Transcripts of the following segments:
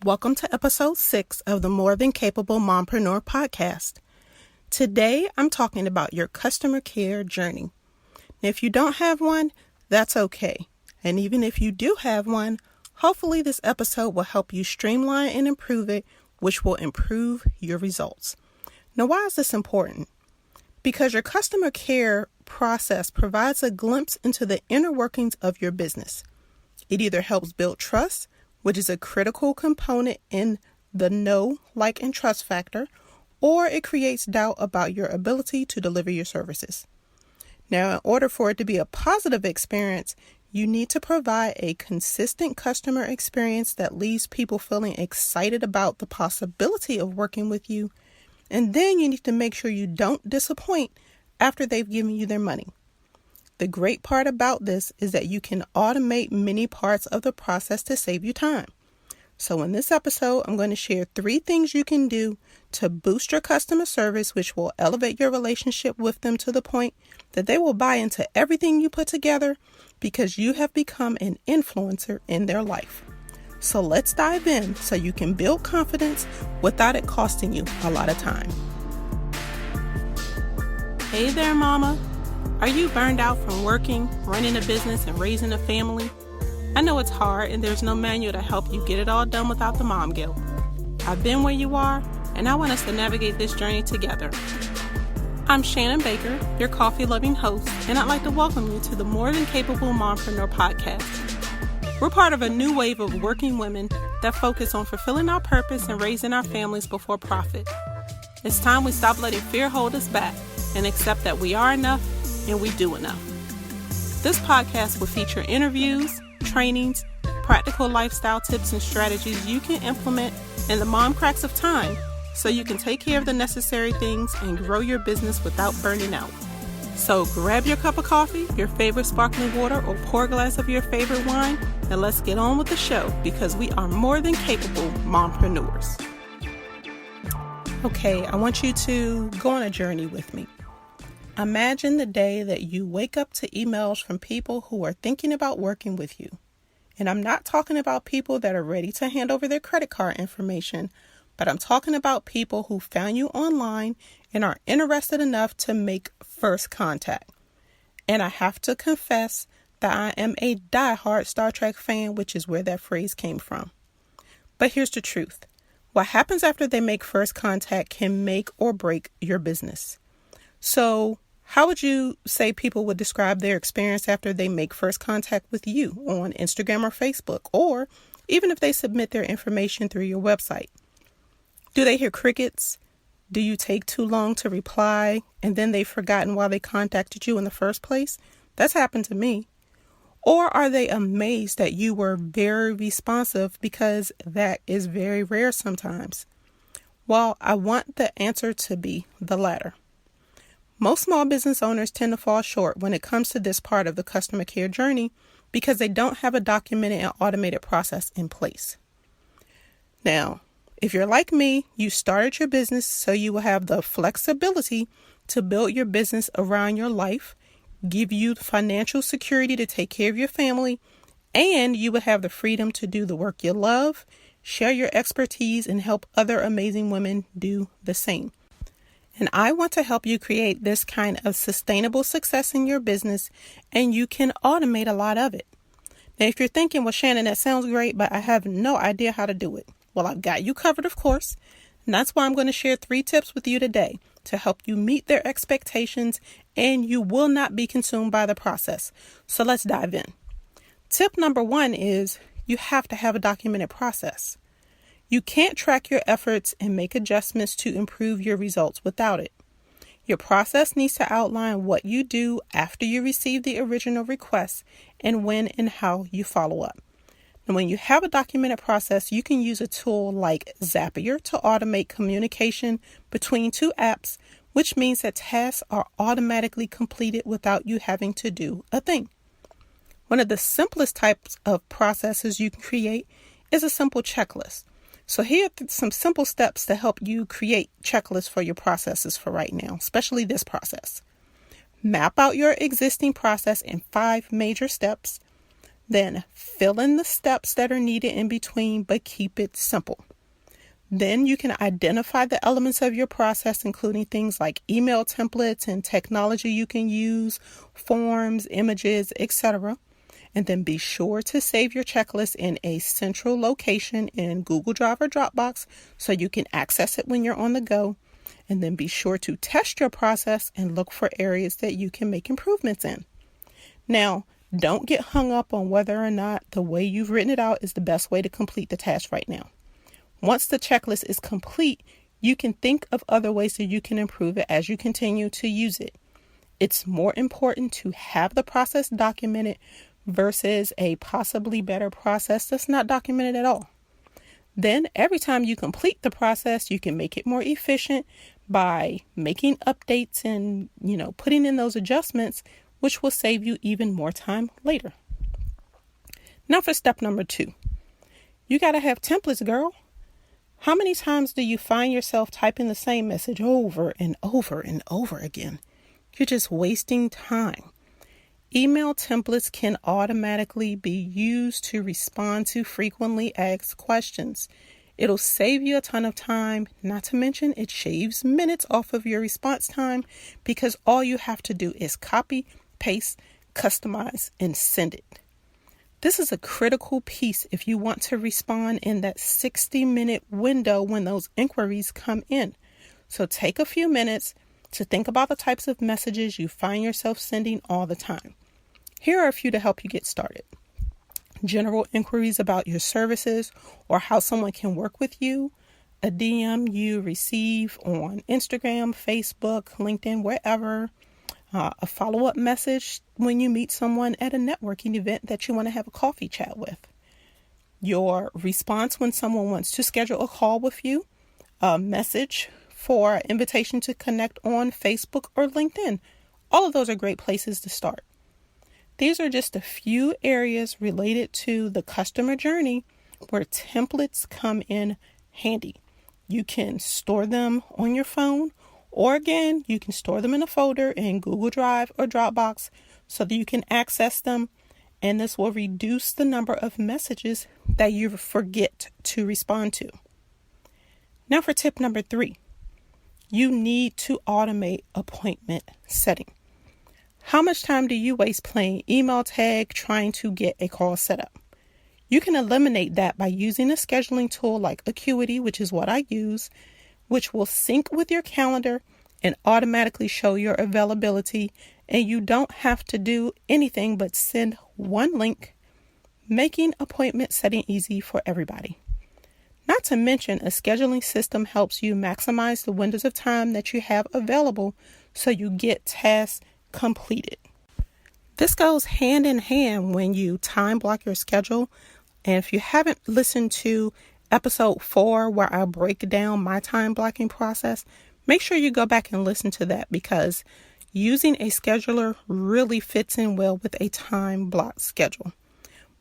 Welcome to episode 6 of the More Than Capable Mompreneur podcast. Today, I'm talking about your customer care journey. If you don't have one, that's okay. And even if you do have one, hopefully this episode will help you streamline and improve it, which will improve your results. Now, why is this important? Because your customer care process provides a glimpse into the inner workings of your business. It either helps build trust, which is a critical component in the know, like, and trust factor, or it creates doubt about your ability to deliver your services. Now, in order for it to be a positive experience, you need to provide a consistent customer experience that leaves people feeling excited about the possibility of working with you. And then you need to make sure you don't disappoint after they've given you their money. The great part about this is that you can automate many parts of the process to save you time. So in this episode, I'm going to share 3 things you can do to boost your customer service, which will elevate your relationship with them to the point that they will buy into everything you put together because you have become an influencer in their life. So let's dive in so you can build confidence without it costing you a lot of time. Hey there, mama. Are you burned out from working, running a business, and raising a family? I know it's hard and there's no manual to help you get it all done without the mom guilt. I've been where you are, and I want us to navigate this journey together. I'm Shannon Baker, your coffee-loving host, and I'd like to welcome you to the More Than Capable Mompreneur podcast. We're part of a new wave of working women that focus on fulfilling our purpose and raising our families before profit. It's time we stop letting fear hold us back and accept that we are enough and we do enough. This podcast will feature interviews, trainings, practical lifestyle tips and strategies you can implement in the mom cracks of time so you can take care of the necessary things and grow your business without burning out. So grab your cup of coffee, your favorite sparkling water, or pour a glass of your favorite wine, and let's get on with the show because we are more than capable mompreneurs. Okay, I want you to go on a journey with me. Imagine the day that you wake up to emails from people who are thinking about working with you. And I'm not talking about people that are ready to hand over their credit card information, but I'm talking about people who found you online and are interested enough to make first contact. And I have to confess that I am a diehard Star Trek fan, which is where that phrase came from. But here's the truth. What happens after they make first contact can make or break your business. So how would you say people would describe their experience after they make first contact with you on Instagram or Facebook, or even if they submit their information through your website? Do they hear crickets? Do you take too long to reply and then they've forgotten why they contacted you in the first place? That's happened to me. Or are they amazed that you were very responsive, because that is very rare sometimes? Well, I want the answer to be the latter. Most small business owners tend to fall short when it comes to this part of the customer care journey because they don't have a documented and automated process in place. Now, if you're like me, you started your business so you will have the flexibility to build your business around your life, give you the financial security to take care of your family, and you will have the freedom to do the work you love, share your expertise, and help other amazing women do the same. And I want to help you create this kind of sustainable success in your business, and you can automate a lot of it. Now, if you're thinking, well, Shannon, that sounds great, but I have no idea how to do it. Well, I've got you covered, of course. And that's why I'm going to share 3 tips with you today to help you meet their expectations, and you will not be consumed by the process. So let's dive in. Tip number 1 is you have to have a documented process. You can't track your efforts and make adjustments to improve your results without it. Your process needs to outline what you do after you receive the original request and when and how you follow up. And when you have a documented process, you can use a tool like Zapier to automate communication between 2 apps, which means that tasks are automatically completed without you having to do a thing. One of the simplest types of processes you can create is a simple checklist. So here are some simple steps to help you create checklists for your processes for right now, especially this process. Map out your existing process in 5 major steps. Then fill in the steps that are needed in between, but keep it simple. Then you can identify the elements of your process, including things like email templates and technology you can use, forms, images, etc. And then be sure to save your checklist in a central location in Google Drive or Dropbox so you can access it when you're on the go. And then be sure to test your process and look for areas that you can make improvements in. Now, don't get hung up on whether or not the way you've written it out is the best way to complete the task right now. Once the checklist is complete, you can think of other ways that you can improve it as you continue to use it. It's more important to have the process documented versus a possibly better process that's not documented at all. Then every time you complete the process, you can make it more efficient by making updates and, putting in those adjustments, which will save you even more time later. Now for step number 2. You got to have templates, girl. How many times do you find yourself typing the same message over and over and over again? You're just wasting time. Email templates can automatically be used to respond to frequently asked questions. It'll save you a ton of time, not to mention it shaves minutes off of your response time because all you have to do is copy, paste, customize, and send it. This is a critical piece if you want to respond in that 60-minute window when those inquiries come in. So take a few minutes to think about the types of messages you find yourself sending all the time. Here are a few to help you get started. General inquiries about your services or how someone can work with you, a DM you receive on Instagram, Facebook, LinkedIn, wherever, a follow-up message when you meet someone at a networking event that you want to have a coffee chat with, your response when someone wants to schedule a call with you, a message for an invitation to connect on Facebook or LinkedIn. All of those are great places to start. These are just a few areas related to the customer journey where templates come in handy. You can store them on your phone, or again, you can store them in a folder in Google Drive or Dropbox so that you can access them, and this will reduce the number of messages that you forget to respond to. Now for tip number 3, you need to automate appointment setting. How much time do you waste playing email tag trying to get a call set up? You can eliminate that by using a scheduling tool like Acuity, which is what I use, which will sync with your calendar and automatically show your availability, and you don't have to do anything but send one link, making appointment setting easy for everybody. Not to mention, a scheduling system helps you maximize the windows of time that you have available so you get tasks completed. This goes hand in hand when you time block your schedule, and if you haven't listened to episode 4 where I break down my time blocking process, make sure you go back and listen to that because using a scheduler really fits in well with a time block schedule.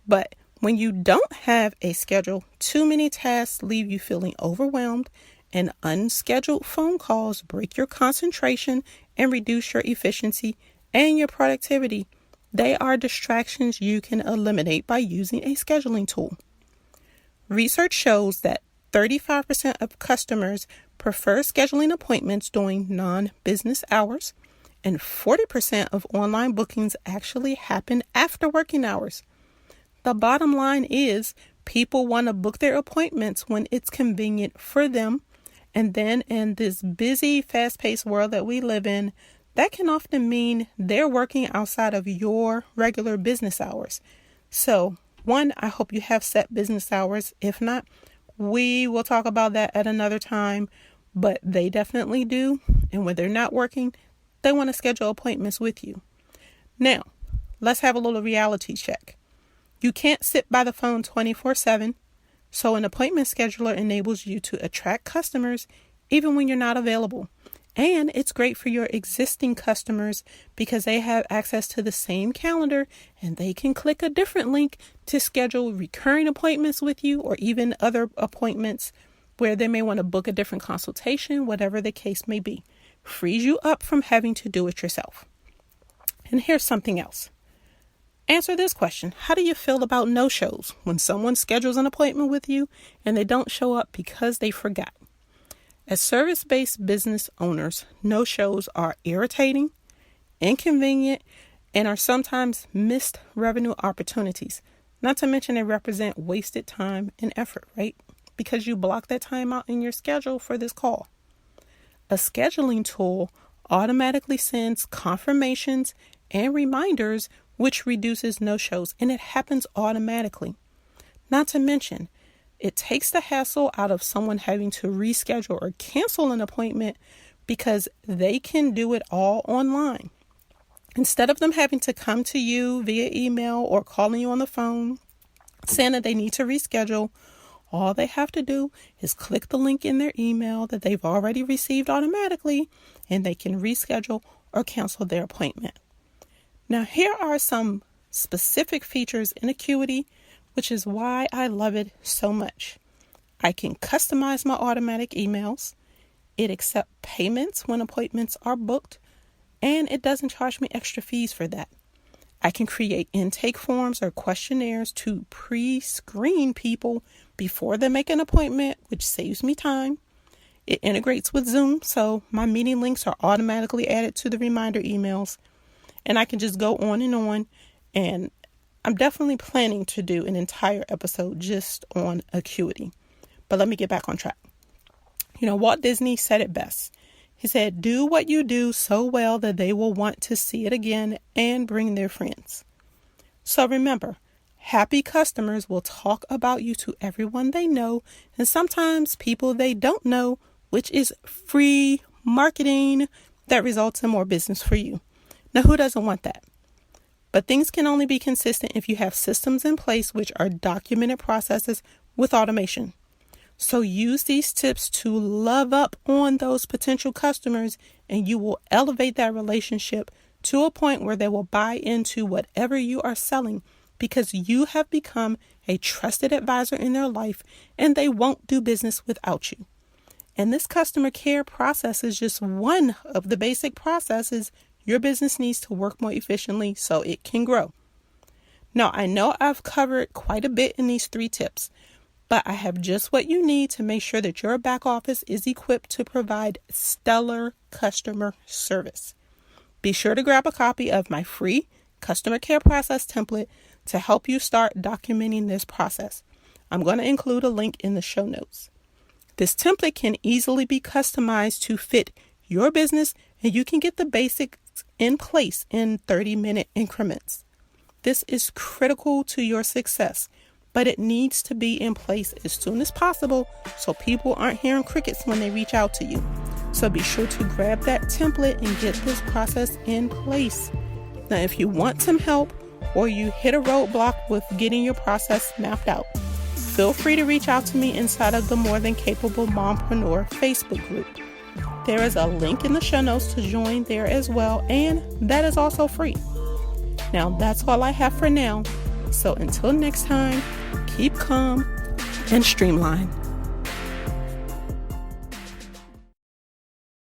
But when you don't have a schedule, too many tasks leave you feeling overwhelmed, and unscheduled phone calls break your concentration and reduce your efficiency and your productivity. They are distractions you can eliminate by using a scheduling tool. Research shows that 35% of customers prefer scheduling appointments during non-business hours, and 40% of online bookings actually happen after working hours. The bottom line is people want to book their appointments when it's convenient for them, and then in this busy, fast-paced world that we live in, that can often mean they're working outside of your regular business hours. So, one, I hope you have set business hours. If not, we will talk about that at another time, but they definitely do. And when they're not working, they want to schedule appointments with you. Now, let's have a little reality check. You can't sit by the phone 24/7, so an appointment scheduler enables you to attract customers even when you're not available. And it's great for your existing customers because they have access to the same calendar and they can click a different link to schedule recurring appointments with you or even other appointments where they may want to book a different consultation, whatever the case may be. Frees you up from having to do it yourself. And here's something else. Answer this question. How do you feel about no-shows when someone schedules an appointment with you and they don't show up because they forgot? As service-based business owners, no-shows are irritating, inconvenient, and are sometimes missed revenue opportunities. Not to mention they represent wasted time and effort, right? Because you block that time out in your schedule for this call. A scheduling tool automatically sends confirmations and reminders, which reduces no-shows, and it happens automatically. Not to mention, it takes the hassle out of someone having to reschedule or cancel an appointment because they can do it all online. Instead of them having to come to you via email or calling you on the phone saying that they need to reschedule, all they have to do is click the link in their email that they've already received automatically, and they can reschedule or cancel their appointment. Now, here are some specific features in Acuity, which is why I love it so much. I can customize my automatic emails. It accepts payments when appointments are booked, and it doesn't charge me extra fees for that. I can create intake forms or questionnaires to pre-screen people before they make an appointment, which saves me time. It integrates with Zoom, so my meeting links are automatically added to the reminder emails. And I can just go on, and I'm definitely planning to do an entire episode just on Acuity. But let me get back on track. Walt Disney said it best. He said, do what you do so well that they will want to see it again and bring their friends. So remember, happy customers will talk about you to everyone they know, and sometimes people they don't know, which is free marketing that results in more business for you. Now, who doesn't want that? But things can only be consistent if you have systems in place which are documented processes with automation. So use these tips to love up on those potential customers, and you will elevate that relationship to a point where they will buy into whatever you are selling because you have become a trusted advisor in their life, and they won't do business without you. And this customer care process is just one of the basic processes your business needs to work more efficiently so it can grow. Now, I know I've covered quite a bit in these 3 tips, but I have just what you need to make sure that your back office is equipped to provide stellar customer service. Be sure to grab a copy of my free customer care process template to help you start documenting this process. I'm going to include a link in the show notes. This template can easily be customized to fit your business, and you can get the basics in place in 30-minute increments. This is critical to your success, but it needs to be in place as soon as possible so people aren't hearing crickets when they reach out to you. So be sure to grab that template and get this process in place. Now, if you want some help or you hit a roadblock with getting your process mapped out, feel free to reach out to me inside of the More Than Capable Mompreneur Facebook group. There is a link in the show notes to join there as well, and that is also free. Now, that's all I have for now. So until next time, keep calm and streamline.